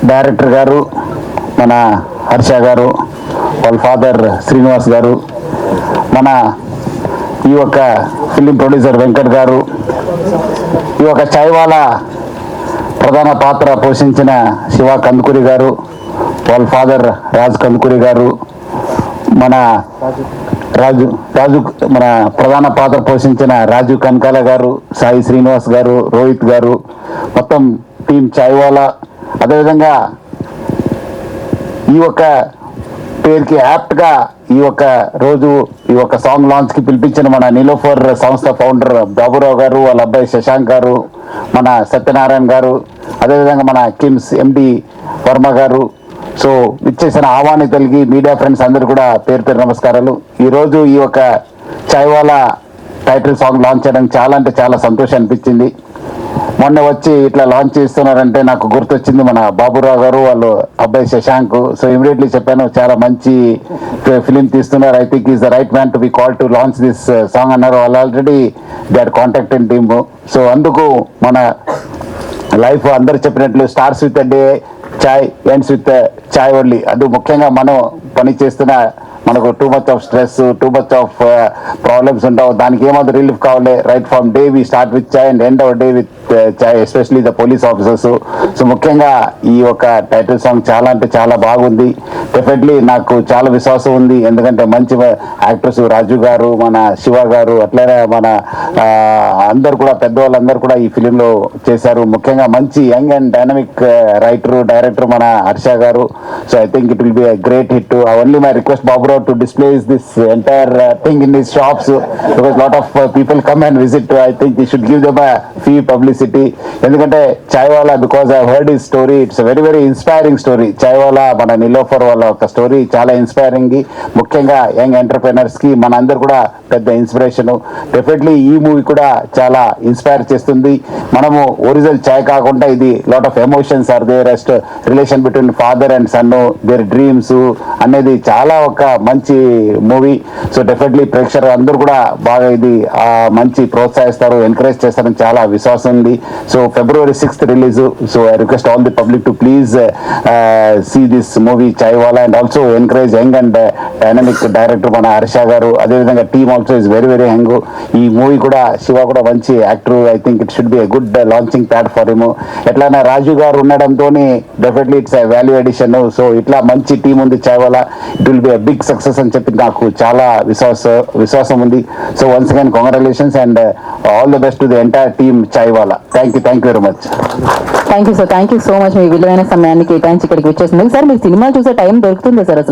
Director గారు మన హర్ష గారు, వాళ్ళ ఫాదర్ శ్రీనివాస్ గారు, మన ఈ యొక్క ఫిలిం ప్రొడ్యూసర్ వెంకట్ గారు, ఈ యొక్క చాయ్వాలా ప్రధాన పాత్ర పోషించిన శివ కందుకూరి గారు, వాళ్ళ ఫాదర్ రాజ్ కందుకూరి గారు, మన రాజు మన ప్రధాన పాత్ర పోషించిన రాజు కనకాల గారు, సాయి శ్రీనివాస్ గారు, రోహిత్ గారు, మొత్తం టీం చాయ్వాలా. అదేవిధంగా ఈ యొక్క పేరుకి యాప్ట్గా ఈ యొక్క రోజు ఈ యొక్క సాంగ్ లాంచ్కి పిలిపించిన మన నీలోఫర్ సంస్థ ఫౌండర్ బాబురావు గారు, వాళ్ళ అబ్బాయి శశాంక్ గారు, మన సత్యనారాయణ గారు, అదేవిధంగా మన కిమ్స్ ఎండి వర్మ గారు, సో ఇచ్చేసిన ఆహ్వానితులకి మీడియా ఫ్రెండ్స్ అందరూ కూడా పేరు పేరు నమస్కారాలు. ఈరోజు ఈ యొక్క చాయ్వాలా టైటిల్ సాంగ్ లాంచ్ చేయడం చాలా అంటే చాలా సంతోషం అనిపించింది. మొన్న వచ్చి ఇట్లా లాంచ్ చేస్తున్నారంటే నాకు గుర్తొచ్చింది మన బాబురావు గారు, వాళ్ళు అబ్బాయి శశాంక్. సో ఇమీడియట్లీ చెప్పాను, చాలా మంచి ఫిలిం తీస్తున్నారు, I think is the right man to be call to launch this song అన్నారు. వాళ్ళు already they are contacted team. So అందుకు మన లైఫ్ అందరు చెప్పినట్లు starts with day, chai ends with chai only. అది ముఖ్యంగా మనం పని చేస్తున్న మనకు too much of stress, too much of problems ఉంటావు, దానికి ఏమాత్రం రిలీఫ్ కావాలి. Right from day we start with chai and end our day with chai, especially the police officers. So ముఖ్యంగా ఈ యొక్క టైటిల్ సాంగ్ చాలా అంటే చాలా బాగుంది. డెఫినెట్లీ నాకు చాలా విశ్వాసం ఉంది, ఎందుకంటే మంచి యాక్టర్స్ రాజు గారు, మన శివ గారు, అట్లనే మన అందరు కూడా పెద్దవాళ్ళందరూ కూడా ఈ ఫిలింలో చేశారు. ముఖ్యంగా మంచి young and dynamic writer director మన హర్ష గారు. So I think it will be a great hit. Only my request Baburao to display this entire thing in his shops, because lot of people come and visit. I think he should give them a free publicity. ఎందుకంటే Chaiwala, because I heard his story, it's very very inspiring story. Chaiwala మన నిలోఫర్ వాళ్ళ ఒక story చాలా inspiring, ముఖ్యంగా young entrepreneurs కి మన అందరు కూడా పెద్ద ఇన్స్పిరేషన్. డెఫినెట్లీ ఈ మూవీ కూడా చాలా ఇన్స్పైర్ చేస్తుంది. మనము ఒరిజినల్ చాయ్ కాకుండా ఇది lot of emotions are there, rest relation between father and son, their dreams అనేది చాలా ఒక మంచి మూవీ. సో డెఫినెట్లీ ప్రేక్షకులు అందరూ కూడా బాగా ఇది మంచి ప్రోత్సహిస్తారు, ఎంకరేజ్ చేస్తారని చాలా విశ్వాసం ఉంది. So February 6th release. So I request all the public to please see this movie Chaiwala and also encourage young and dynamic director మన హర్ష గారు. అదేవిధంగా team also is very very young. ఈ మూవీ కూడా శివ కూడా మంచి actor. I think it should be a good launching pad for him. ఎట్లయినా రాజు గారు ఉండడంతో definitely it's a value addition. So ఇట్లా మంచి టీం ఉంది chaiwala, it will be a big success అని చెప్పి నాకు చాలా విశ్వాసం ఉంది. So once again congratulations and all the best to the entire team Chaiwala. Thank you very much. Thank you sir, thank you so much. మీ విలువైన సమయాన్ని కేటాయించి ఇక్కడికి వచ్చేసింది సార్. మీకు సినిమాలు చూసే టైం దొరుకుతుంది సార్ అసలు?